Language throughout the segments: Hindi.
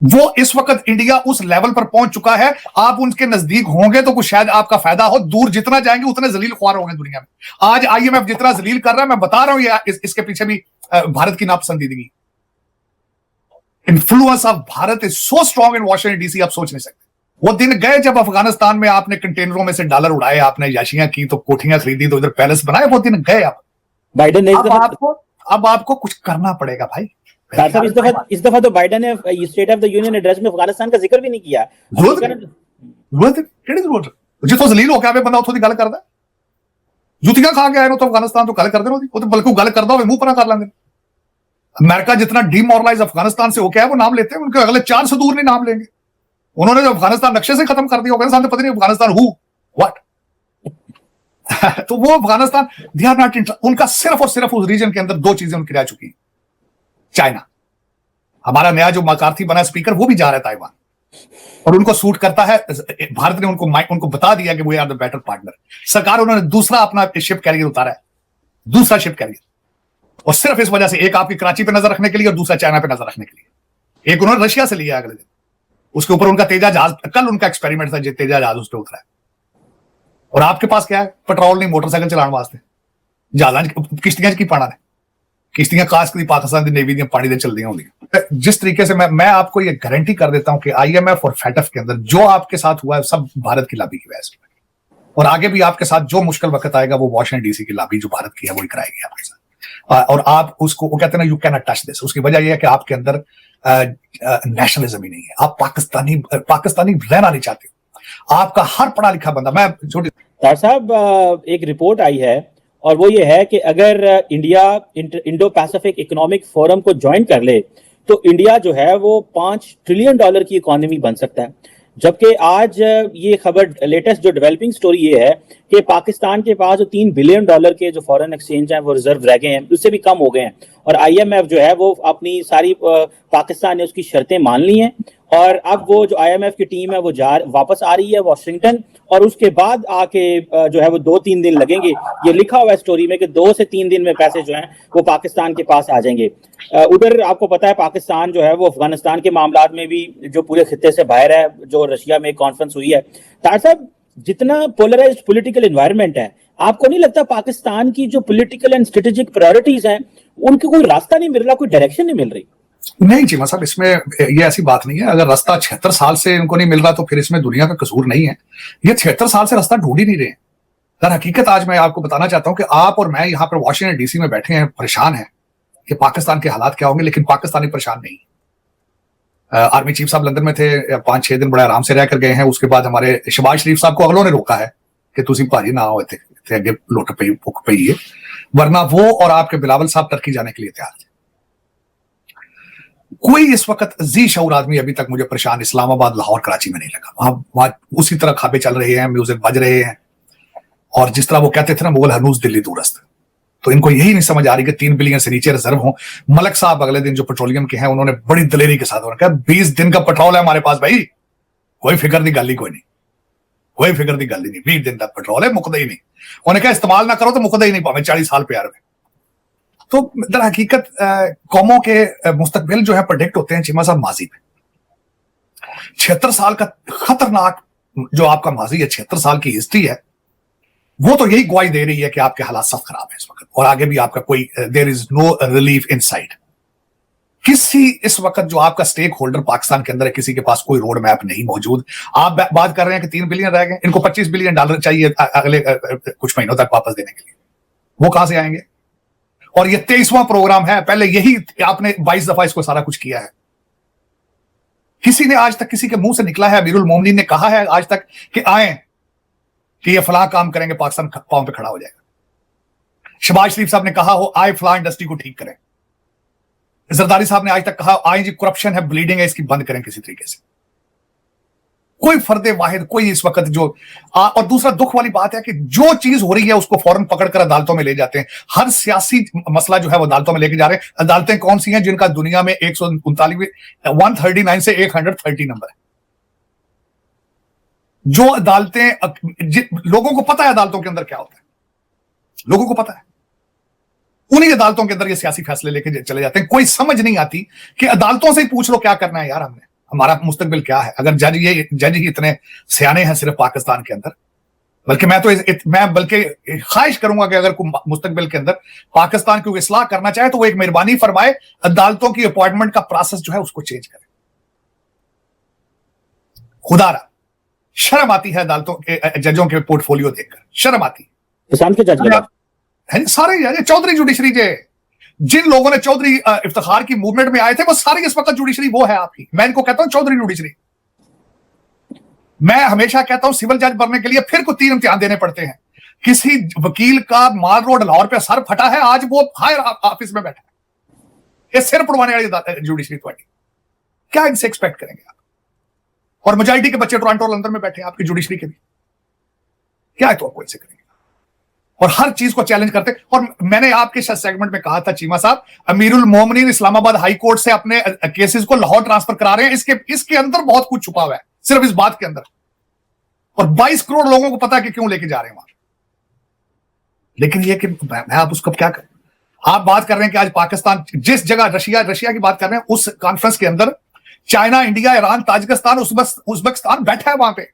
वो इस वक्त इंडिया उस लेवल पर पहुंच चुका है, आप उनके नजदीक होंगे तो कुछ शायद आपका फायदा हो, दूर जितना जाएंगे उतने जलील ख्वार होंगे दुनिया में। आज आईएमएफ जितना जलील कर रहा है, मैं बता रहा हूं इसके पीछे भी भारत की नापसंदीदगी। Influence of Bharat is so strong in Washington DC, आप सोच नहीं सकते। वो दिन गए जब अफगानिस्तान में आपने कंटेनरों में से डॉलर उड़ाए, आपने याशियां की, तो कोठियां खरीदी, तो इधर पैलेस बनाए, वो दिन गए। बाइडेन ने अब आपको कुछ करना पड़ेगा भाई। इस दफा तो बाइडेन ने state of the union address में अफगानिस्तान का जिक्र भी नहीं किया। जितो जलील हो गया बंदा उथों दी गल करदा, जुतियां खा के आए तो अफगानिस्तान तो गल करदे ने, बल्कि गल करदा होवे मुंह पर कर लेंगे। अमेरिका जितना डीमोरलाइज अफगानिस्तान से हो गया है, वो नाम लेते हैं, उनके अगले 4 से दूर नहीं नाम लेंगे। उन्होंने जो अफगानिस्तान नक्शे से खत्म कर दिया, अफगानिस्तान पता नहीं अफगानिस्तान हु व्हाट तो वो Afghanistan they are not interested. उनका सिर्फ और सिर्फ उस रीजन के अंदर 2 चीजें उनकी रह चुकी हैं। चाइना, हमारा नया जो मकार्थी बना स्पीकर, वो भी जा रहा है ताइवान, और उनको सूट करता है। भारत ने उनको बता दिया कि we are the better partner. सरकार उन्होंने दूसरा अपना शिप कैरियर उतारा है, दूसरा शिप कैरियर, और सिर्फ इस वजह से, एक आपकी कराची पे नजर रखने के लिए और दूसरा चाइना पे नजर रखने के लिए। एक उन्होंने रशिया से लिया अगले दिन, उसके ऊपर उनका तेजा जहाज, कल उनका एक्सपेरिमेंट था, तेजा जहाज उस पर उतरा है। और आपके पास क्या है? पेट्रोल नहीं, मोटरसाइकिल चलाने वास्ते जहाज, किश्तियां की पाना ने, किश्तियां खास कर पाकिस्तान की नेवी दी पानी दे चलदी होंगी। जिस तरीके से मैं आपको ये गारंटी कर देता हूं कि आईएमएफ और फैटफ के अंदर जो आपके साथ हुआ है, सब भारत की लॉबी की वजह से, और आगे भी आपके साथ जो मुश्किल वक्त आएगा, वो वॉशिंगटन डीसी की लॉबी जो भारत की है, वही कराएगी आपके साथ। और आप उसको, वो कहते हैं ना, you can not touch this. उसकी वजह यह है कि आपके अंदर नेशनलिज्म ही नहीं है, आप पाकिस्तानी रहना नहीं चाहते। आपका हर पढ़ा लिखा बंदा, मैं छोटी साहब, एक रिपोर्ट आई है, और वो ये है कि अगर India Indo Pacific economic forum को ज्वाइन कर ले तो इंडिया जो है वो $5 ट्रिलियन की इकोनॉमी बन सकता है। जबकि आज ये खबर, लेटेस्ट जो डेवलपिंग स्टोरी ये है कि पाकिस्तान के पास जो $3 बिलियन के जो फॉरेन एक्सचेंज हैं वो रिजर्व रह गए हैं, उससे भी कम हो गए हैं, और आईएमएफ जो है वो अपनी सारी, पाकिस्तान ने उसकी शर्तें मान ली हैं, और अब वो जो आईएमएफ की टीम है वो वापस आ रही है वॉशिंगटन, और उसके बाद आके जो है वो 2-3 दिन लगेंगे। ये लिखा हुआ है स्टोरी में कि 2 से 3 दिन में पैसे जो हैं वो पाकिस्तान के पास आ जाएंगे। उधर आपको पता है पाकिस्तान जो है वो अफगानिस्तान के मामलात में भी जो पूरे खित्ते से बाहर है, जो रशिया में कॉन्फ्रेंस हुई है। तार साहब, जितना पोलराइज्ड पॉलिटिकल एनवायरनमेंट है, आपको नहीं लगता पाकिस्तान की जो पॉलिटिकल एंड स्ट्रेटेजिक प्रायोरिटीज हैं उनके कोई रास्ता नहीं मिल रहा, कोई डायरेक्शन नहीं मिल रही? नहीं चीमा साहब, इसमें ये ऐसी बात नहीं है। अगर रास्ता 76 साल से इनको नहीं मिल रहा तो फिर इसमें दुनिया का कसूर नहीं है। ये 76 साल से रास्ता ढूंढ ही नहीं रहे। दर हकीकत आज मैं आपको बताना चाहता हूं कि आप और मैं यहाँ पर वॉशिंगटन डीसी में बैठे हैं, परेशान हैं कि पाकिस्तान के हालात क्या होंगे, लेकिन पाकिस्तानी परेशान नहीं। आर्मी चीफ साहब लंदन में थे, 5-6 दिन बड़े आराम से रहकर गए हैं। उसके बाद हमारे शहबाज शरीफ साहब को अगलों ने रोका है कि तुम भाजी ना हो, अगे लुट पई है, वरना वो और आपके बिलावल साहब टर्की जाने के लिए तैयार थे। कोई इस वक्त जी शऊर आदमी अभी तक मुझे परेशान इस्लामाबाद, लाहौर, कराची में नहीं लगा। वहां उसी तरह खाबे चल रहे हैं, म्यूजिक बज रहे हैं, और जिस तरह वो कहते थे ना, मुगल हनूज दिल्ली दूरस्त। तो इनको यही नहीं समझ आ रही कि 3 बिलियन से नीचे रिजर्व हो। मलक साहब अगले दिन जो पेट्रोलियम के हैं, उन्होंने बड़ी दलेरी के साथ कहा 20 दिन का पेट्रोल है हमारे पास भाई, कोई फिक्र की गल ही कोई नहीं, कोई फिक्र की गल ही नहीं, 20 दिन का पेट्रोल है, मुकदा ही नहीं। उन्होंने कहा इस्तेमाल ना करो तो मुकदा ही नहीं, भावे 40 साल प्यार में। तो दर हकीकत कौमों के मुस्तकबिल जो है प्रेडिक्ट होते हैं चीमा साहब माजी में। 76 साल का खतरनाक जो आपका माजी है, 76 साल की हिस्ट्री है, वो तो यही गवाही दे रही है कि आपके हालात सब खराब है इस वक्त, और आगे भी आपका कोई there is no relief in sight. किसी इस वक्त जो आपका स्टेक होल्डर पाकिस्तान के अंदर है, किसी के पास कोई रोड मैप नहीं मौजूद। आप बात कर रहे हैं कि 3 बिलियन रह गए, इनको $25 बिलियन चाहिए अगले कुछ महीनों तक वापस देने के लिए, वो कहां से आएंगे? और ये 23वां प्रोग्राम है, पहले यही आपने 22 दफा इसको सारा कुछ किया है। किसी ने आज तक, किसी के मुंह से निकला है, अमीरुल मोमिनीन ने कहा है आज तक कि आए कि ये फलां काम करेंगे, पाकिस्तान पांव पे खड़ा हो जाएगा? शहबाज शरीफ साहब ने कहा हो आए फलां इंडस्ट्री को ठीक करें। जरदारी साहब ने आज तक कहा आए जी करप्शन है, ब्लीडिंग है, इसकी बंद करें किसी तरीके से। कोई फर्दे वाहिद, कोई इस वक्त जो और दूसरा दुख वाली बात है कि जो चीज हो रही है उसको फौरन पकड़कर अदालतों में ले जाते हैं। हर सियासी मसला जो है वो अदालतों में लेके जा रहे हैं। अदालतें कौन सी हैं जिनका दुनिया में 139 से 130 नंबर है? जो अदालतें, लोगों को पता है अदालतों के अंदर क्या होता है, लोगों को पता है, उन्हीं अदालतों के अंदर ये सियासी फैसले लेके चले जाते हैं। कोई समझ नहीं आती कि अदालतों से ही पूछ लो क्या करना है यार। हमने हमारा मुस्तकबिल क्या है? अगर जज ही इतने सियाने हैं सिर्फ पाकिस्तान के अंदर, बल्कि मैं बल्कि ख्वाहिश करूंगा कि अगर कोई मुस्तकबिल के अंदर पाकिस्तान की इस्लाह करना चाहे तो वो एक मेहरबानी फरमाए, अदालतों की अपॉइंटमेंट का प्रोसेस जो है उसको चेंज करे। खुदारा शर्म आती है अदालतों के जजों के पोर्टफोलियो देखकर, शर्म आती है। किसान के जज है सारे चौधरी जुडिशरी जिन लोगों ने चौधरी इफ्तिखार की मूवमेंट में आए थे वो सारे इस वक्त जुडिशरी वो है आपकी। मैं इनको कहता हूं चौधरी जुडिशरी। मैं हमेशा कहता हूं सिविल जज बनने के लिए फिर को 3 इम्तिहान देने पड़ते हैं। किसी वकील का माल रोड लाहौर पे सर फटा है, आज वो हायर ऑफिस में बैठा है। ये सिर पड़वाने वाली जुडिशरी तुम्हारी, क्या इनसे एक्सपेक्ट करेंगे आप? और मेजॉरिटी के बच्चे टोरंटो और लंदन में बैठे हैं आपकी जुडिशरी के भी, क्या है तो आपको इनसे करेंगे? और हर चीज को चैलेंज करते। और मैंने आपके सेगमेंट में कहा था चीमा साहब, अमीरुल मोमिनीन इस्लामाबाद हाई कोर्ट से अपने केसेस को लाहौर ट्रांसफर करा रहे हैं। इसके अंदर बहुत कुछ छुपा हुआ है, सिर्फ इस बात के अंदर। और 22 करोड़ लोगों को पता है कि क्यों लेके जा रहे हैं वहां। लेकिन ये कि मैं आप उसको क्या करें? आप बात कर रहे हैं कि आज पाकिस्तान जिस जगह रशिया की बात कर रहे हैं, उस कॉन्फ्रेंस के अंदर China, India, Iran, Tajikistan, Uzbekistan बैठा है वहां पे।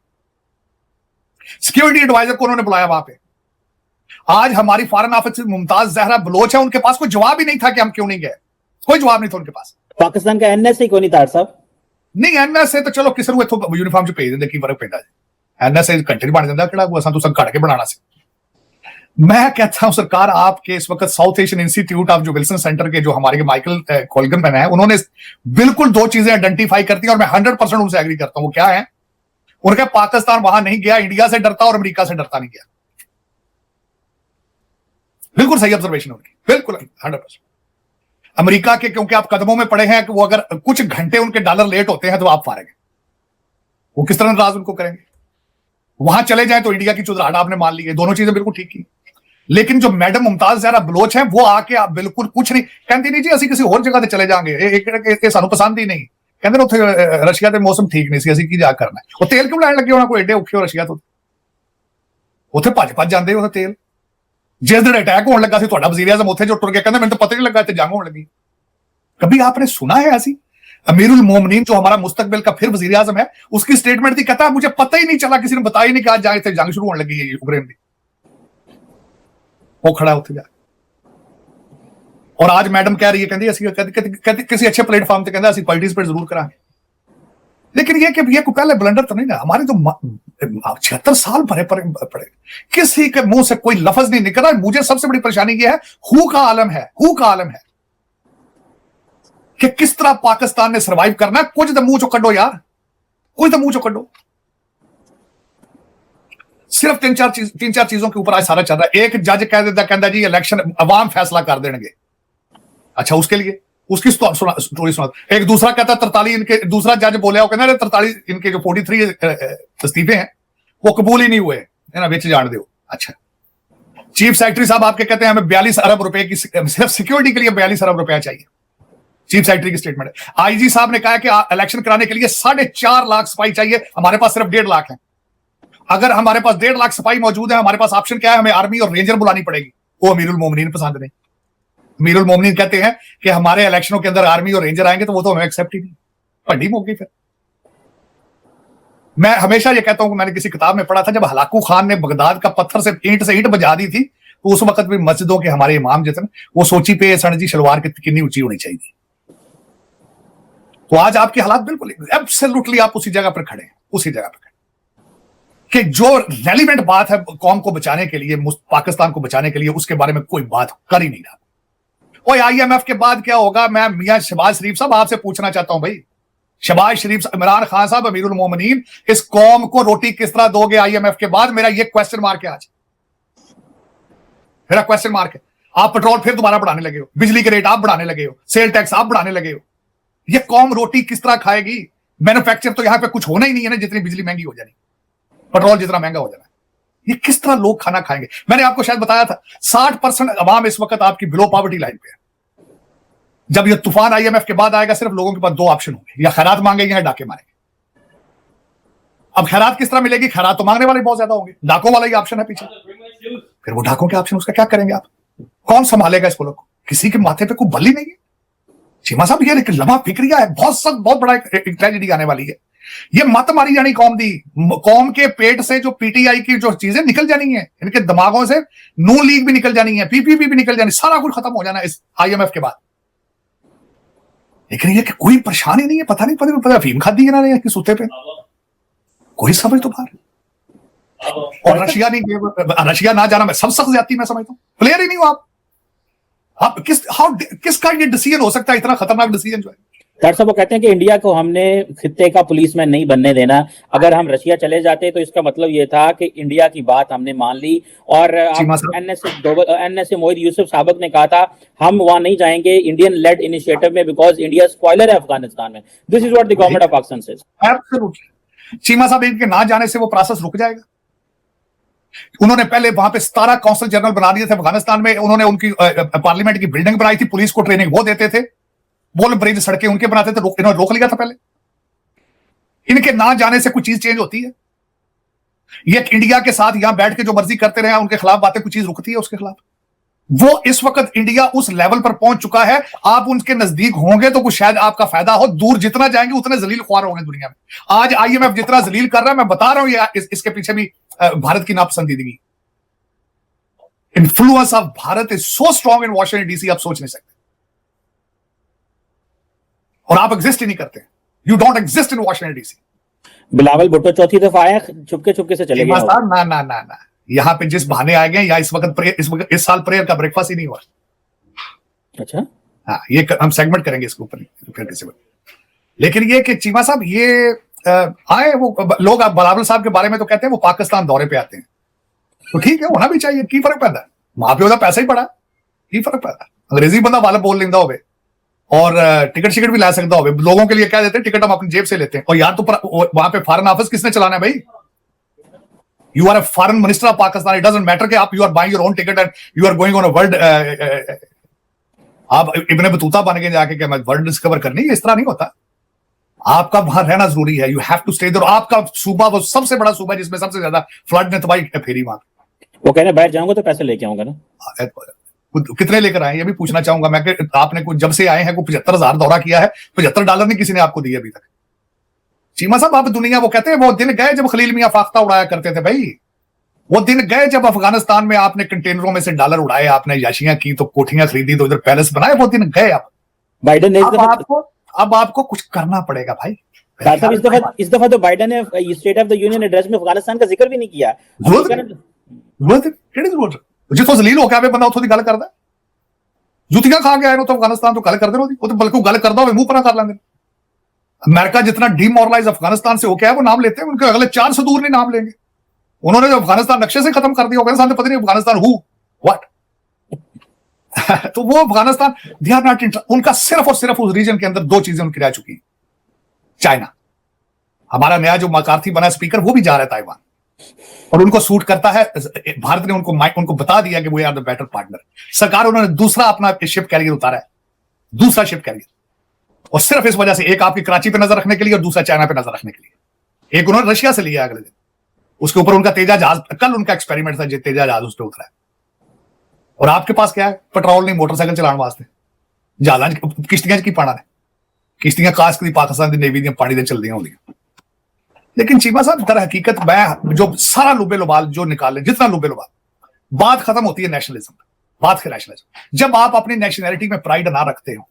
सिक्योरिटी एडवाइजर को उन्होंने बुलाया वहां पे। आज हमारी फॉरेन ऑफिसर मुमताज जहरा बलोच है, उनके पास कोई जवाब ही नहीं था कि हम क्यों नहीं गए। कोई जवाब नहीं था उनके पास। पाकिस्तान का एनएसए क्यों नहीं था साहब? नहीं एनएसए तो चलो किसी को यूनिफॉर्म च भेज देंगे, की फर्क पैदा है। एनएसए कंट्री बन जाता किहड़ा वो असां तुसां घड़ के बनाना सी। मैं कहता हूं सरकार आपके इस वक्त साउथ एशियन इंस्टीट्यूट ऑफ जो विल्सन सेंटर के जो हमारे माइकल कोलगन है, उन्होंने बिल्कुल 2 चीजें आइडेंटिफाई करती हैं और मैं 100% उनसे एग्री करता हूं। वो क्या है? उनका पाकिस्तान वहां नहीं गया, इंडिया से डरता और अमेरिका से डरता नहीं गया। बिल्कुल सही ऑब्जर्वेशन उनकी, बिल्कुल 100%। अमेरिका के क्योंकि आप कदमों में पड़े हैं कि वो अगर कुछ घंटे उनके डॉलर लेट होते हैं तो आप फारेंगे, वो किस तरह नाराज उनको करेंगे? वहां चले जाए तो इंडिया की चुदराहट आपने मान ली है, दोनों चीजें बिल्कुल ठीक की। लेकिन जो मैडम मुमताज जहरा बलोच है वो आके आप बिल्कुल कुछ नहीं कहती, नहीं जी असं किसी और जगह से चले जाएंगे, सानू पसंद ही नहीं। कहते उत्थे रशिया के मौसम ठीक नहीं सी, असं की जा करना है। वो तेल क्यों लैन लगे होना? कोई एडे औखे हो रशिया तो उत्थे भज जाते हो तेल। जिस दिन अटैक होने लगा तुहाडा वज़ीर आज़म उत्थे जो टुर गया, कहंदा मैनूं तो पता नहीं लगा इत्थे जंग होने लगी। कभी आपने सुना है ऐसी? अमीरुल मोमिनीन जो हमारा मुस्तकबिल का फिर वज़ीर आज़म है, उसकी स्टेटमेंट थी, कहता मुझे पता ही नहीं चला, किसी ने बताया ही नहीं कि आज जाके जंग शुरू होने लगी है यूक्रेन की। वो खड़ा उत्थे जा। और आज मैडम कह रही है, कहती किसी अच्छे प्लेटफॉर्म पे कहंदा असीं पार्टिसिपेट जरूर करांगे। लेकिन ये कि ये कोई पहले ब्लंडर तो नहीं ना, हमारे तो 76 साल भरे पड़े, किसी के मुंह से कोई लफ्ज नहीं निकला। मुझे सबसे बड़ी परेशानी ये है, हु का आलम है कि किस तरह पाकिस्तान ने सर्वाइव करना है। कुछ तो मुंह चो कड्डो यार, कुछ तो मुंह चो कड्डो। सिर्फ 3-4 चीजों के ऊपर आज सारा चल रहा है। एक जज कह देता, कहता जी इलेक्शन अवाम फैसला कर देंगे। अच्छा, उसके लिए उसकी स्टोरी सुना। एक दूसरा कहता 43 इनके, दूसरा जज बोले, वो कहना 43 इनके जो 43 इस्तीफे हैं वो कबूल ही नहीं हुए, है ना, बेच जान दो। अच्छा, चीफ सेक्रेटरी साहब आपके कहते हैं हमें 42 अरब रुपए की सिर्फ सिक्योरिटी के लिए 42 अरब रुपया चाहिए। चीफ सेक्रेटरी की स्टेटमेंट है। आईजी साहब ने कहा कि इलेक्शन कराने के लिए 4.5 लाख सिपाही चाहिए, हमारे पास सिर्फ 1.5 लाख है। अगर हमारे पास 1.5 लाख सिपाही मौजूद है, हमारे पास ऑप्शन क्या है? हमें आर्मी और रेंजर बुलानी पड़ेगी। वो अमीरुल मोमिनीन पसंद नहीं। अमीरुल मोमिनीन कहते हैं कि हमारे इलेक्शनों के अंदर आर्मी और रेंजर आएंगे तो वो तो हमें एक्सेप्ट ही नहीं। भंडी मौकी। फिर मैं हमेशा ये कहता हूं कि मैंने किसी किताब में पढ़ा था, जब हलाकू खान ने बगदाद का पत्थर से ईंट बजा दी थी, तो उस वक्त भी मस्जिदों के हमारे इमाम जो थे वो सोची पे सणजी शलवार कितनी ऊंची होनी चाहिए। तो आज आपके हालात बिल्कुल एब्सोल्युटली आप उसी जगह पर खड़े हैं, उसी जगह पर कि जो रेलिवेंट बात है कौम को बचाने के लिए, पाकिस्तान को बचाने के लिए, उसके बारे में कोई बात कर ही नहीं रहा। और आईएमएफ के बाद क्या होगा? मैं मियां शहबाज शरीफ साहब आपसे पूछना चाहता हूं भाई, शहबाज शरीफ, इमरान खान साहब, अमीरुल मोमिनीन, इस कौम को रोटी किस तरह दोगे आईएमएफ के बाद? मेरा ये क्वेश्चन मार्क है आज, मेरा क्वेश्चन मार्क है। आप पेट्रोल फिर दोबारा बढ़ाने लगे हो, बिजली के रेट आप बढ़ाने लगे हो, सेल टैक्स आप बढ़ाने लगे हो। ये कौम रोटी किस तरह खाएगी? मैन्युफैक्चर तो यहां पे कुछ होना ही नहीं है ना, जितनी बिजली महंगी हो जानी, पेट्रोल जितना महंगा हो जाना है, ये किस तरह लोग खाना खाएंगे? मैंने आपको शायद बताया था 60% अवाम इस वक्त आपकी बिलो पॉवर्टी लाइन पे है। जब ये तूफान आईएमएफ के बाद आएगा, सिर्फ लोगों के पास 2 ऑप्शन होंगे, या खैरात मांगेंगे या डाके मारेंगे। अब खैरात किस तरह मिलेगी? खैरात तो मांगने वाले बहुत ज्यादा होंगे, डाकों वाला ही ऑप्शन है पीछे। फिर वो डाकों के ऑप्शन, उसका क्या करेंगे आप? कौन संभालेगा इस मुल्क को? किसी के माथे पे कोई बल ही नहीं है। चीमा साहब ये एक लम्हा फिक्रिया है, बहुत सख्त, बहुत बड़ा एक ट्रेजेडी आने वाली है। ये मत मारी जानी कौम दी, कौम के पेट से जो पीटीआई की जो चीजें निकल जानी है, इनके दिमागों से नून लीग भी निकल जानी है, पीपीपी भी निकल जानी, सारा कुछ खत्म हो जाना इस आईएमएफ के बाद। लेकिन ये कि कोई परेशानी नहीं है, पता नहीं पता अफीम खादी ना रहे कि सूते पे, कोई समझ तो बाहर। और रशिया ना जाना मैं सब सख्त ज्यादती मैं समझता हूँ, प्लेयर ही नहीं हो आप किसका ये डिसीजन हो सकता है, इतना खतरनाक डिसीजन जो है। डॉक्टर साहब वो कहते हैं कि इंडिया को हमने खित्ते का पुलिसमैन नहीं बनने देना, अगर हम रशिया चले जाते तो इसका मतलब ये था कि इंडिया की बात हमने मान ली। और एनएसए मोहित यूसुफ साबक ने कहा था हम वहां नहीं जाएंगे इंडियन लेड इनिशिएटिव में, बिकॉज इंडिया स्पॉइलर है अफगानिस्तान में। This is what the government of Pakistan says. Absolutely Cheema साहब, इनके ना जाने से वो प्रोसेस रुक जाएगा। उन्होंने पहले वहां पे 17 कौंसल जनरल बना दिए थे अफगानिस्तान में, उन्होंने उनकी पार्लियामेंट की बिल्डिंग बनाई थी, पुलिस को ट्रेनिंग वो देते थे, बोल ब्रिज सड़कें उनके बनाते थे, इन्होंने रोक लिया था पहले। इनके ना जाने से कुछ चीज चेंज होती है? ये इंडिया के साथ यहां बैठ के जो मर्जी करते रहे, उनके खिलाफ बातें, कुछ चीज रुकती है उसके खिलाफ? वो इस वक्त इंडिया उस लेवल पर पहुंच चुका है, आप उनके नजदीक होंगे तो कुछ शायद आपका फायदा हो, दूर जितना जाएंगे उतने जलील ख्वार होंगे दुनिया में। आज आईएमएफ जितना जलील कर रहा है, मैं बता रहा हूं, इसके पीछे भी भारत की नापसंदीदगी, influence of Bharat is so strong in Washington DC, आप सोच नहीं सकते। और आप एग्जिस्ट ही नहीं करते, you don't exist in Washington DC. Bilawal Bhutto चौथी दफा आए, चुपके से चले गए। ना ना ना ना, यहां पे जिस बहाने आए गए, या इस वक्त इस साल प्रेयर का ब्रेकफास्ट ही नहीं हुआ। अच्छा, हाँ, ये हम सेगमेंट करेंगे इसके ऊपर फिर किसी वक्त। लेकिन ये कि चीमा साहब ये आए, वो लोग बिलावल साहब के बारे में तो कहते हैं वो पाकिस्तान दौरे पे आते हैं, तो ठीक है, होना भी चाहिए, की फर्क पैदा है, मां प्यो का पैसा ही पड़ा, की फर्क पैदा। अंग्रेजी बंदा वाला बोल लेंदा होवे और टिकट शिकट भी ला सकता होवे, लोगों के लिए क्या देते हैं, टिकट हम अपनी जेब से लेते हैं। और यार तो वहां पे फॉरेन ऑफिस किसने चलाना है भाई? You are a foreign minister of Pakistan, it doesn't matter कि आप you are buying your own ticket and you are going on a world, आप इब्ने बतूता बन के जाके क्या वर्ल्ड डिस्कवर करनी है, इस तरह नहीं होता। आपका वहां रहना जरूरी है, you have to stay there. आपका सूबा वो सबसे बड़ा सूबा जिसमें सबसे ज्यादा फ्लड ने तबाही फेरी वहां। वो कहने बैठ जाऊंगा तो पैसे लेके आऊंगा ना, कितने लेकर आए ये भी पूछना चाहूंगा मैं कि आपने कुछ जब से आए हैं कोई 75,000 दौरा किया है, $75 नहीं किसी ने आपको दिए अभी तक। चीमा साहब आप दुनिया, वो कहते हैं वो दिन गए जब खलील मियां फाख्ता उड़ाया करते थे भाई, वो दिन गए जब अफगानिस्तान में आपने कंटेनरों में से डॉलर उड़ाए, आपने याशियां की तो कोठियां खरीदी तो इधर पैलेस बनाए, वो दिन गए। अब बाइडेन ने अब आपको कुछ करना पड़ेगा भाई। इस दफा तो बाइडेन ने state of the union address में अफगानिस्तान का जिक्र भी नहीं किया। जितो जलील हो गया बंदा उतो दी गल करदा, जुतियां खा के आए तो अफगानिस्तान तो गल करदे ओदी, तो बल्कि गल करदा होवे मुंह पर कर लेंदे। अमेरिका जितना डीमोरलाइज अफगानिस्तान से हो गया है, वो नाम लेते हैं, उनके अगले 4 से दूर नहीं नाम लेंगे। उन्होंने जो अफगानिस्तान नक्शे से खत्म कर दिया, अफगानिस्तान पता नहीं अफगानिस्तान हु व्हाट तो वो Afghanistan they are not interested. उनका सिर्फ और सिर्फ उस रीजन के अंदर 2 चीजें उनकी रह चुकी। चाइना, हमारा नया जो मकार्थी बना स्पीकर, वो भी जा रहा है ताइवान, और उनको सूट करता है। भारत ने उनको बता दिया कि we are the better partner. सरकार उन्होंने दूसरा अपना शिप कैरियर उतारा है, दूसरा शिप कैरियर, और सिर्फ इस वजह से, एक आपकी कराची पे नजर रखने के लिए और दूसरा चाइना पे नजर रखने के लिए। एक उन्होंने रशिया से लिया अगले दिन, उसके ऊपर उनका तेजा जहाज, कल उनका एक्सपेरिमेंट था, तेजा जहाज उस पर उतरा है। और आपके पास क्या है? पेट्रोल नहीं, मोटरसाइकिल चलाने वास्ते जहाज, किश्तियां की पाना ने, किश्तियां खास कर पाकिस्तान की नेवी दी पानी दे चलदी होंदियां। लेकिन चीमा साहब दर हकीकत मैं जो सारा लुबे लुबाल जो निकाले, जितना लुबे लुबाल, बात खत्म होती है नेशनलिज्म, बात के नेशनलिज्म। जब आप अपनी नेशनैलिटी में प्राइड ना रखते हो,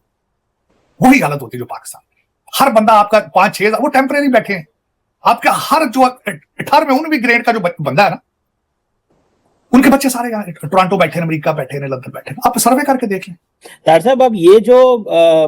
वही हालत होती है जो पाकिस्तान में। हर बंदा आपका 5-6 वो टेम्परेरी बैठे हैं, आपका हर जो 18वीं ग्रेड का जो बंदा है ना, उनके बच्चे सारे यहाँ टोरंटो बैठे हैं, अमेरिका बैठे हैं, लंदन बैठे हैं। आप सर्वे करके देख लें। तार साहब अब ये जो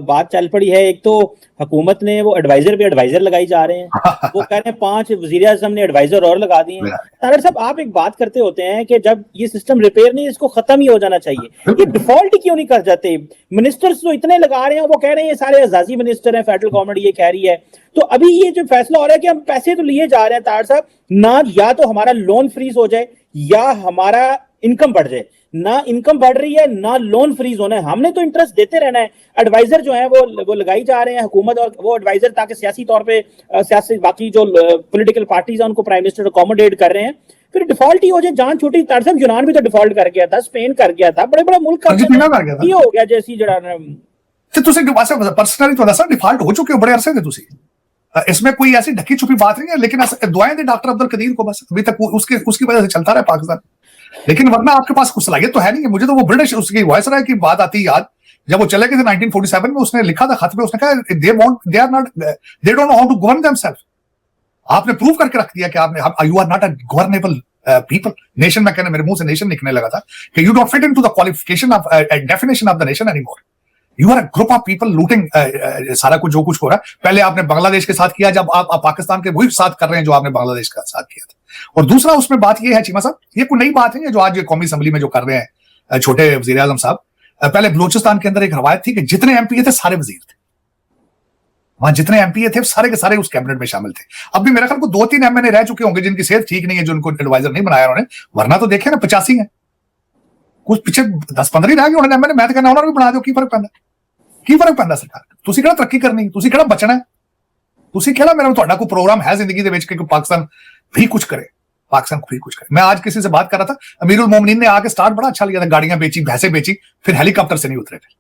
बात चल पड़ी है, एक तो हुकूमत ने वो एडवाइजर पे एडवाइजर लगाई जा रहे हैं, वो कह रहे हैं 5 वजीर आज़म ने एडवाइजर और लगा दिए हैं। तार साहब आप एक बात करते होते हैं कि जब ये सिस्टम रिपेयर नहीं, इसको खत्म ही हो जाना चाहिए, ये डिफॉल्ट ही क्यों नहीं कर जाते? मिनिस्टर्स तो इतने लगा रहे हैं, वो कह रहे हैं ये सारे आजादी मिनिस्टर हैं, फेडरल गवर्नमेंट ये कह रही है। तो अभी ये जो फैसला हो रहा है कि हम पैसे तो लिए जा रहे हैं तार साहब, ना या तो हमारा लोन फ्रीज हो जाए या हमारा इनकम बढ़ जाए, ना इनकम बढ़ रही है ना लोन फ्रीज होना है, हमने तो इंटरेस्ट देते रहना है। एडवाइजर जो है वो लगाई जा रहे हैं हुकूमत और वो एडवाइजर, ताकि सियासी तौर पे सियासी बाकी जो पॉलिटिकल पार्टीज हैं उनको प्राइम मिनिस्टर अकोमोडेट कर रहे हैं, फिर डिफॉल्ट ही हो जाए, जान छोटी। तार साहब यूनान भी तो डिफॉल्ट कर गया था, स्पेन कर गया था, बड़े बड़े मुल्क कर गया, ये हो गया जैसी जड़ा ਤੇ ਤੁਸੀਂ ਵੈਸੇ ਪਰਸਨਲੀ ਤੁਹਾਡਾ ਸਰ डिफॉल्ट हो चुके हो बड़े अरसे से ਤੁਸੀਂ इसमें कोई ऐसी ढकी छुपी बात नहीं है, लेकिन दुआएं दे डॉक्टर अब्दुल कदीर को, बस अभी तक उसकी वजह से चलता रहा पाकिस्तान। लेकिन वरना आपके पास कुछ सलाहियत तो है नहीं है। मुझे तो वो ब्रिटिश उसकी वॉइस रहा है कि बात आती है याद, जब वो चले गए थे 1947 में, उसने लिखा था खत में, उसने कहा they don't know how to govern themselves. आपने प्रूव करके रख दिया कि आपने you are not a governable people. Nation में कहने, मेरे मुंह से नेशन निकलने लगा था कि you don't fit into the qualification of definition of the nation anymore. You are a group of people looting सारा कुछ जो कुछ हो रहा है। पहले आपने बांग्लादेश के साथ किया, जब आप पाकिस्तान के वही साथ कर रहे हैं जो आपने बांग्लादेश के साथ किया था। और दूसरा उसमें बात यह है चीमा साहब, ये कोई नई बात नहीं है जो आज कौमी असम्बली में जो कर रहे हैं छोटे वजीर आजम साहब। पहले बलूचिस्तान के अंदर एक रवायत थी कि जितने एमपी थे सारे वजीर थे, वहां जितने एमपी थे सारे के सारे उस कैबिनेट में शामिल थे। अब भी मेरे ख्याल को 2-3 एमएनए रह चुके होंगे जिनकी सेहत ठीक नहीं है, जो उनको एडवाइजर नहीं बनाया उन्होंने, वरना तो देखे ना 85 है, कुछ पीछे 10-15 ही रह गए उन्होंने एमएनए। मैं तो कहना उन्होंने भी बना दो, की फर्क पैंदा, की फर्क पैंदा सरकार। ਤੁਸੀਂ ਕਿਹੜਾ ਤਰੱਕੀ ਕਰਨੀ, ਤੁਸੀਂ ਕਿਹੜਾ ਬਚਣਾ, ਤੁਸੀਂ ਕਿਹੜਾ मेरा ਤੁਹਾਡਾ कोई प्रोग्राम है जिंदगी ਦੇ ਵਿੱਚ कि पाकिस्तान भी कुछ करे, पाकिस्तान भी कुछ करे। मैं आज किसी से बात कर रहा था, अमीरुल मोमिनीन ने आके स्टार्ट बड़ा अच्छा लिया था, गाड़ियां बेची, भैंसे बेची, फिर हेलीकॉप्टर से नहीं उतरे थे।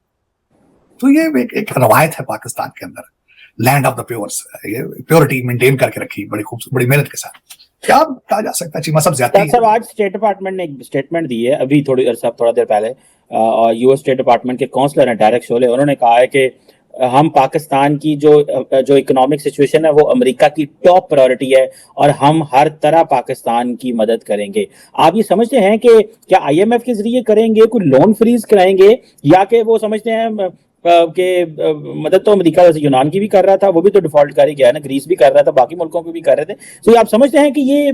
तो ये एक रवायत है पाकिस्तान के अंदर, land of the pures, purity maintain करके रखी बड़ी खूबसूरत, बड़ी मेहनत के साथ। क्या कहा जा सकता है चीमा साहब, ज्यादा सर आज स्टेट डिपार्टमेंट ने एक स्टेटमेट दी है अभी थोड़ा देर पहले, और यूएस स्टेट डिपार्टमेंट के काउंसलर हैं डायरेक्ट शोले, उन्होंने कहा है कि हम पाकिस्तान की जो इकोनॉमिक सिचुएशन है वो अमेरिका की टॉप प्रायोरिटी है और हम हर तरह पाकिस्तान की मदद करेंगे। आप ये समझते हैं कि क्या आईएमएफ के जरिए करेंगे, कोई लोन फ्रीज कराएंगे, या कि वो समझते हैं कि मदद तो अमेरिका वैसे यूनान की भी कर रहा था, वो भी तो डिफॉल्ट कर ही गया ना, ग्रीस भी कर रहा था, बाकी मुल्कों को भी कर रहे थे। तो आप समझते हैं कि ये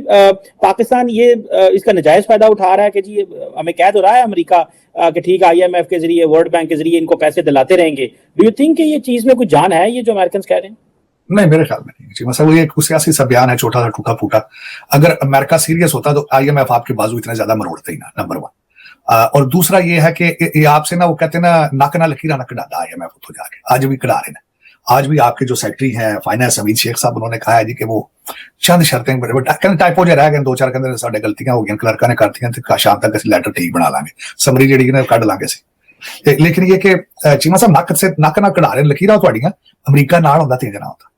पाकिस्तान ये इसका नजायज फायदा उठा रहा है कि जी हमें कह तो रहा है अमेरिका कि ठीक है आईएमएफ के जरिए, वर्ल्ड बैंक के जरिए इनको पैसे दिलाते रहेंगे। डू यू थिंक कि ये चीज में कुछ जान है, ये जो अमेरिकन कह रहे हैं? नहीं, मेरे ख्याल में नहीं। मतलब वो एक सियासी सा बयान है, छोटा सा टूटा फूटा। अगर अमेरिका सीरियस होता तो आईएमएफ आपके बाजू इतने ज्यादा मरोड़ते ही ना, नंबर 1। और दूसरा ये है कि ये आपसे ना, वो कहते हैं ना, नक ना लकीरा ना कढ़ा आईएमएफ तो जाके आज भी कढ़ा रहे हैं। आज भी आपके जो सेक्रेटरी हैं फाइनेंस अमित शेख साहब, उन्होंने कहा है जी कि वो चंद शर्तें कहते टाइपो जो रह गए 4 कहते साढ़े गलतियां हो गई, क्लर्का ने करती शाम तक असं लैटर ठीक बना लांगे, समरी जी कढ़ लांगे सी। लेकिन ये कि चीमा साहब नक ना कढ़ा रहे लकीरा थोड़ियां, अमरीका नाल होंदा तेज ना होता।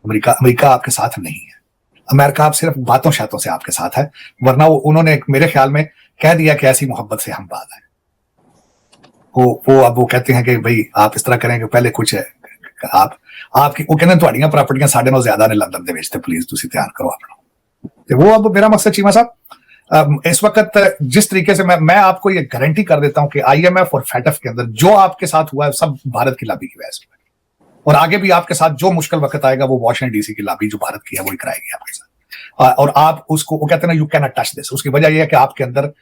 अमरीका आपके साथ नहीं है, अमेरिका आप सिर्फ बातों शातों से आपके साथ है, वरना उन्होंने मेरे ख्याल में कह दिया कि ऐसी मोहब्बत से हम बात है। वो अब वो कहते हैं कि भाई आप इस तरह करें कि पहले कुछ है, आपकी वो कहते थोड़ियां प्रॉपर्टियां साढ़े नालों ज्यादा ने लंदन दे विच, प्लीज तुसी ध्यान करो अपना। तो वो अब मेरा मकसद चीमा साहब इस वक्त जिस तरीके से मैं आपको ये गारंटी कर देता हूं कि आईएमएफ और फैटफ के अंदर जो आपके साथ हुआ है सब भारत की लॉबी की वजह से, और आगे भी आपके साथ जो मुश्किल वक्त आएगा वो वॉशिंगटन डीसी की लॉबी जो भारत की है वही कराएगी आपके साथ। और आप उसको, वो कहते हैं ना, you can not touch this. उसकी वजह यह है कि आपके अंदर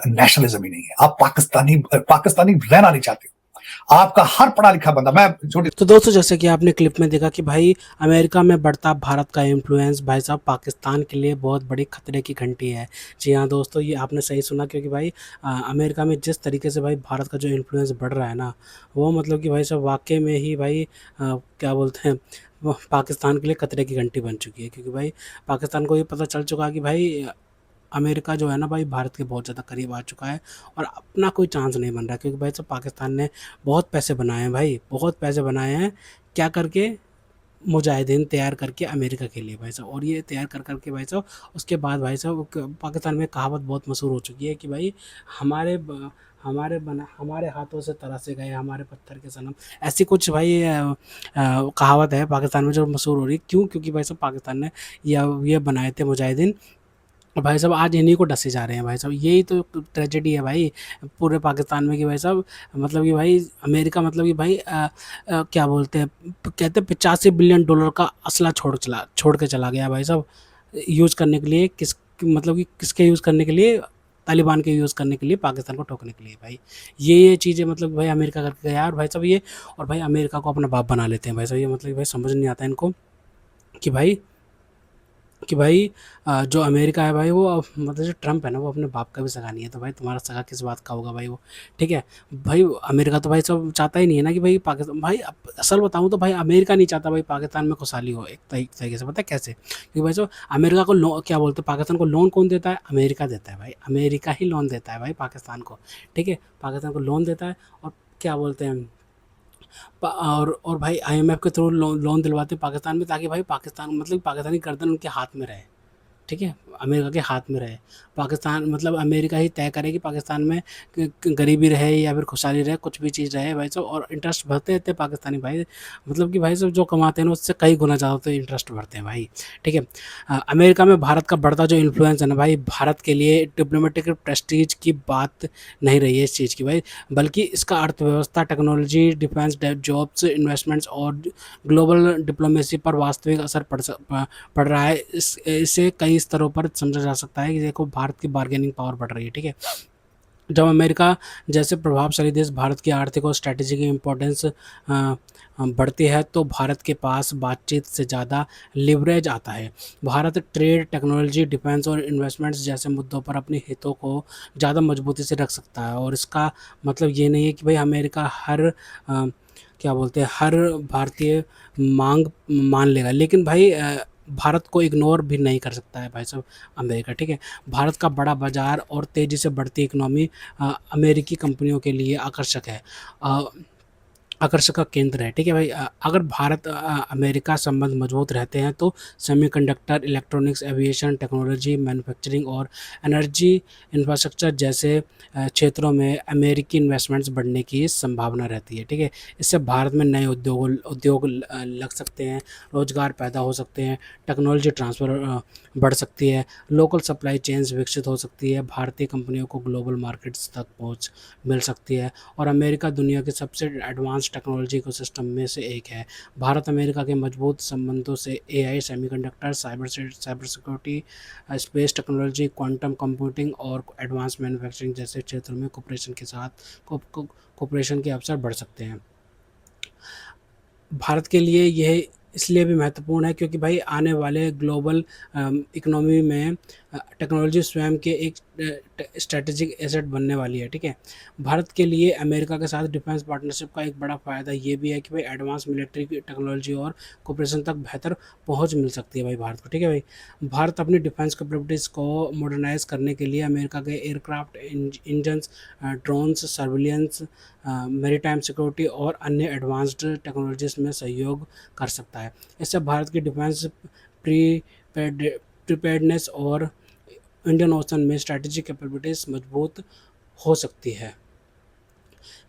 नेशनलिज्म ही नहीं है, आप पाकिस्तानी रहना नहीं चाहते। आपका हर पढ़ा लिखा बंदा, मैं छोटी। तो दोस्तों जैसे कि आपने क्लिप में देखा कि भाई अमेरिका में बढ़ता भारत का इन्फ्लुएंस भाई साहब पाकिस्तान के लिए बहुत बड़ी खतरे की घंटी है। जी हाँ दोस्तों, ये आपने सही सुना, क्योंकि भाई अमेरिका में जिस तरीके से भाई भारत का जो इन्फ्लुएंस बढ़ रहा है ना, वो मतलब कि भाई साहब वाकई में ही भाई क्या बोलते हैं, पाकिस्तान के लिए खतरे की घंटी बन चुकी है। क्योंकि भाई पाकिस्तान को ये पता चल चुका है कि भाई अमेरिका जो है ना भाई भारत के बहुत ज़्यादा करीब आ चुका है और अपना कोई चांस नहीं बन रहा। क्योंकि भाई सब पाकिस्तान ने बहुत पैसे बनाए हैं भाई, बहुत पैसे बनाए हैं, क्या करके, मुजाहिदीन तैयार करके अमेरिका के लिए भाई साहब। और ये तैयार करके भाई साहब उसके बाद भाई साहब पाकिस्तान में कहावत बहुत मशहूर हो चुकी है कि भाई हमारे हाथों से तरासे गए हमारे पत्थर के सनम, ऐसी कुछ भाई कहावत है पाकिस्तान में जो मशहूर हो रही है। क्यों? क्योंकि भाई साहब पाकिस्तान ने ये बनाए थे मुजाहिदीन, भाई साहब आज इन्हीं को डसे जा रहे हैं भाई साहब। यही तो ट्रेजेडी है भाई पूरे पाकिस्तान में कि भाई साहब मतलब कि भाई अमेरिका मतलब कि भाई क्या बोलते हैं, कहते हैं $85 बिलियन का असला छोड़ के चला गया भाई साहब, यूज़ करने के लिए, मतलब कि किसके यूज़ करने के लिए, तालिबान के यूज़ करने के लिए, पाकिस्तान को ठोकने के लिए भाई। ये चीज़ें मतलब भाई अमेरिका करके गया और भाई साहब ये, और भाई अमेरिका को अपना बाप बना लेते हैं भाई साहब। ये मतलब भाई समझ नहीं आता इनको कि भाई जो अमेरिका है भाई वो मतलब जो ट्रम्प है ना वो अपने बाप का भी सगा नहीं है, तो भाई तुम्हारा सगा किस बात का होगा भाई वो, ठीक है भाई। अमेरिका तो भाई सब चाहता ही नहीं है ना कि भाई पाकिस्तान, भाई असल बताऊँ तो भाई अमेरिका नहीं चाहता भाई पाकिस्तान में खुशहाली हो एक तरीके से, पता है कैसे? क्योंकि भाई सब अमेरिका को क्या बोलते हैं, पाकिस्तान को लोन कौन देता है? अमेरिका देता है भाई, अमेरिका ही लोन देता है भाई पाकिस्तान को, ठीक है, पाकिस्तान को लोन देता है। और क्या बोलते हैं, और भाई आईएमएफ के थ्रू लोन दिलवाते पाकिस्तान में, ताकि भाई पाकिस्तान मतलब पाकिस्तानी गर्दन उनके हाथ में रहे, ठीक है, अमेरिका के हाथ में रहे। पाकिस्तान मतलब अमेरिका ही तय करे कि पाकिस्तान में गरीबी रहे या फिर खुशहाली रहे, कुछ भी चीज़ रहे भाई साहब, और इंटरेस्ट भरते रहते पाकिस्तानी भाई, मतलब कि भाई साहब जो कमाते हैं ना उससे कई गुना ज़्यादा तो इंटरेस्ट भरते हैं भाई, ठीक है। अमेरिका में भारत का बढ़ता जो इन्फ्लुएंस है ना भाई, भारत के लिए डिप्लोमेटिक प्रेस्टीज की बात नहीं रही है इस चीज़ की भाई, बल्कि इसका अर्थव्यवस्था, टेक्नोलॉजी, डिफेंस, जॉब्स, इन्वेस्टमेंट्स और ग्लोबल डिप्लोमेसी पर वास्तविक असर पड़ रहा है। इसे कई स्तरों पर समझा जा सकता है कि देखो भारत की बार्गेनिंग पावर बढ़ रही है, ठीक है। जब अमेरिका जैसे प्रभावशाली देश भारत की आर्थिक और स्ट्रैटेजी की इम्पोर्टेंस बढ़ती है, तो भारत के पास बातचीत से ज़्यादा लिवरेज आता है। भारत ट्रेड, टेक्नोलॉजी, डिफेंस और इन्वेस्टमेंट्स जैसे मुद्दों पर अपने हितों को ज़्यादा मजबूती से रख सकता है, और इसका मतलब ये नहीं है कि भाई अमेरिका क्या बोलते हैं, हर भारतीय मांग मान लेगा, लेकिन भाई भारत को इग्नोर भी नहीं कर सकता है भाई साहब अमेरिका, ठीक है। भारत का बड़ा बाजार और तेज़ी से बढ़ती इकोनॉमी अमेरिकी कंपनियों के लिए आकर्षक का केंद्र है, ठीक है भाई। अगर भारत अमेरिका संबंध मजबूत रहते हैं तो semiconductor, electronics, aviation technology, manufacturing और एनर्जी इंफ्रास्ट्रक्चर जैसे क्षेत्रों में अमेरिकी इन्वेस्टमेंट्स बढ़ने की संभावना रहती है, ठीक है। इससे भारत में नए उद्योग लग सकते हैं, रोजगार पैदा हो सकते हैं, टेक्नोलॉजी ट्रांसफ़र बढ़ सकती है, लोकल सप्लाई चेन्स विकसित हो सकती है, भारतीय कंपनियों को ग्लोबल मार्केट्स तक पहुँच मिल सकती है, और अमेरिका दुनिया के सबसे एडवांस टेक्नोलॉजी इकोसिस्टम में से एक है। भारत अमेरिका के मजबूत संबंधों से AI, semiconductor, cyber security, space technology, quantum computing और एडवांस मैन्युफैक्चरिंग जैसे क्षेत्रों में कोऑपरेशन के अवसर बढ़ सकते हैं। भारत के लिए यह इसलिए भी महत्वपूर्ण है क्योंकि भाई आने वाले ग्लोबल इकोनॉमी में टेक्नोलॉजी स्वयं के एक स्ट्रेटेजिक एसेट बनने वाली है, ठीक है। भारत के लिए अमेरिका के साथ डिफेंस पार्टनरशिप का एक बड़ा फ़ायदा ये भी है कि भाई एडवांस मिलिट्री टेक्नोलॉजी और कोऑपरेशन तक बेहतर पहुंच मिल सकती है भाई भारत को, ठीक है भाई। भारत अपनी डिफेंस कैपेबिलिटीज़ को मॉडर्नाइज करने के लिए अमेरिका के aircraft, engines, drones, surveillance, maritime security और अन्य एडवांस्ड टेक्नोलॉजीज में सहयोग कर सकता है। इससे भारत की डिफेंस प्रीपेयर्डनेस और इंडियन ओशन में स्ट्रैटेजिक कैपेबिलिटीज़ मजबूत हो सकती है।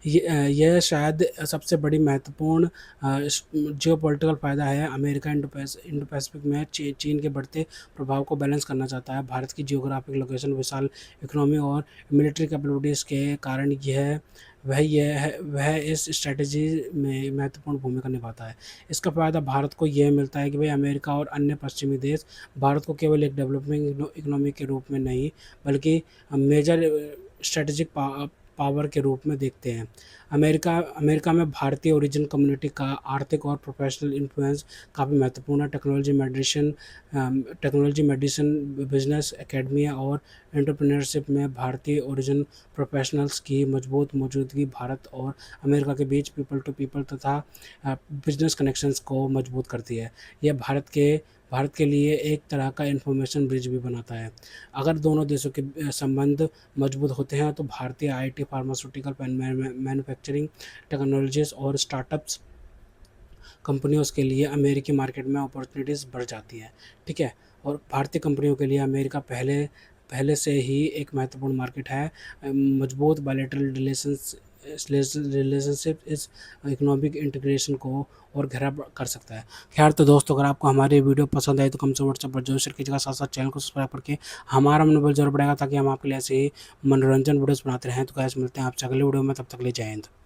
यह शायद सबसे बड़ी महत्वपूर्ण जियोपॉलिटिकल फ़ायदा है। अमेरिका इंडो पैसिफिक में चीन के बढ़ते प्रभाव को बैलेंस करना चाहता है। भारत की जियोग्राफिक लोकेशन, विशाल इकोनॉमी और मिलिट्री कैपेबिलिटीज़ के कारण वह इस स्ट्रेटजी में महत्वपूर्ण भूमिका निभाता है। इसका फ़ायदा भारत को यह मिलता है कि भाई अमेरिका और अन्य पश्चिमी देश भारत को केवल एक डेवलपिंग इकोनॉमी के रूप में नहीं, बल्कि मेजर स्ट्रेटेजिक पावर के रूप में देखते हैं। अमेरिका में भारतीय ओरिजिन कम्युनिटी का आर्थिक और प्रोफेशनल इन्फ्लुएंस काफ़ी महत्वपूर्ण है। टेक्नोलॉजी, मेडिसिन, बिजनेस, एकेडमिया और एंटरप्रेन्योरशिप में भारतीय ओरिजिन प्रोफेशनल्स की मजबूत मौजूदगी भारत और अमेरिका के बीच पीपल टू पीपल तथा बिजनेस कनेक्शंस को मजबूत करती है। यह भारत के लिए एक तरह का इंफॉर्मेशन ब्रिज भी बनाता है। अगर दोनों देशों के संबंध मजबूत होते हैं तो भारतीय आईटी, फार्मास्यूटिकल, मैन्युफैक्चरिंग टेक्नोलॉजीज और स्टार्टअप्स कंपनियों के लिए अमेरिकी मार्केट में अपॉर्चुनिटीज़ बढ़ जाती हैं, ठीक है। और भारतीय कंपनियों के लिए अमेरिका पहले से ही एक महत्वपूर्ण मार्केट है। मजबूत बायलैटरल रिलेशनशिप इस इकोनॉमिक इंटीग्रेशन को और गहरा कर सकता है। खैर तो दोस्तों, अगर आपको हमारी वीडियो पसंद आई तो कम से व्हाट्सएप पर जरूर शेयर कीजिएगा, साथ साथ चैनल को सब्सक्राइब करके हमारा मनोबल जरूर बढ़ेगा, ताकि हम आपके लिए ऐसे ही मनोरंजन वीडियोस बनाते रहें। तो गाइस, मिलते हैं आपसे अगले वीडियो में, तब तक ले जय हिंद।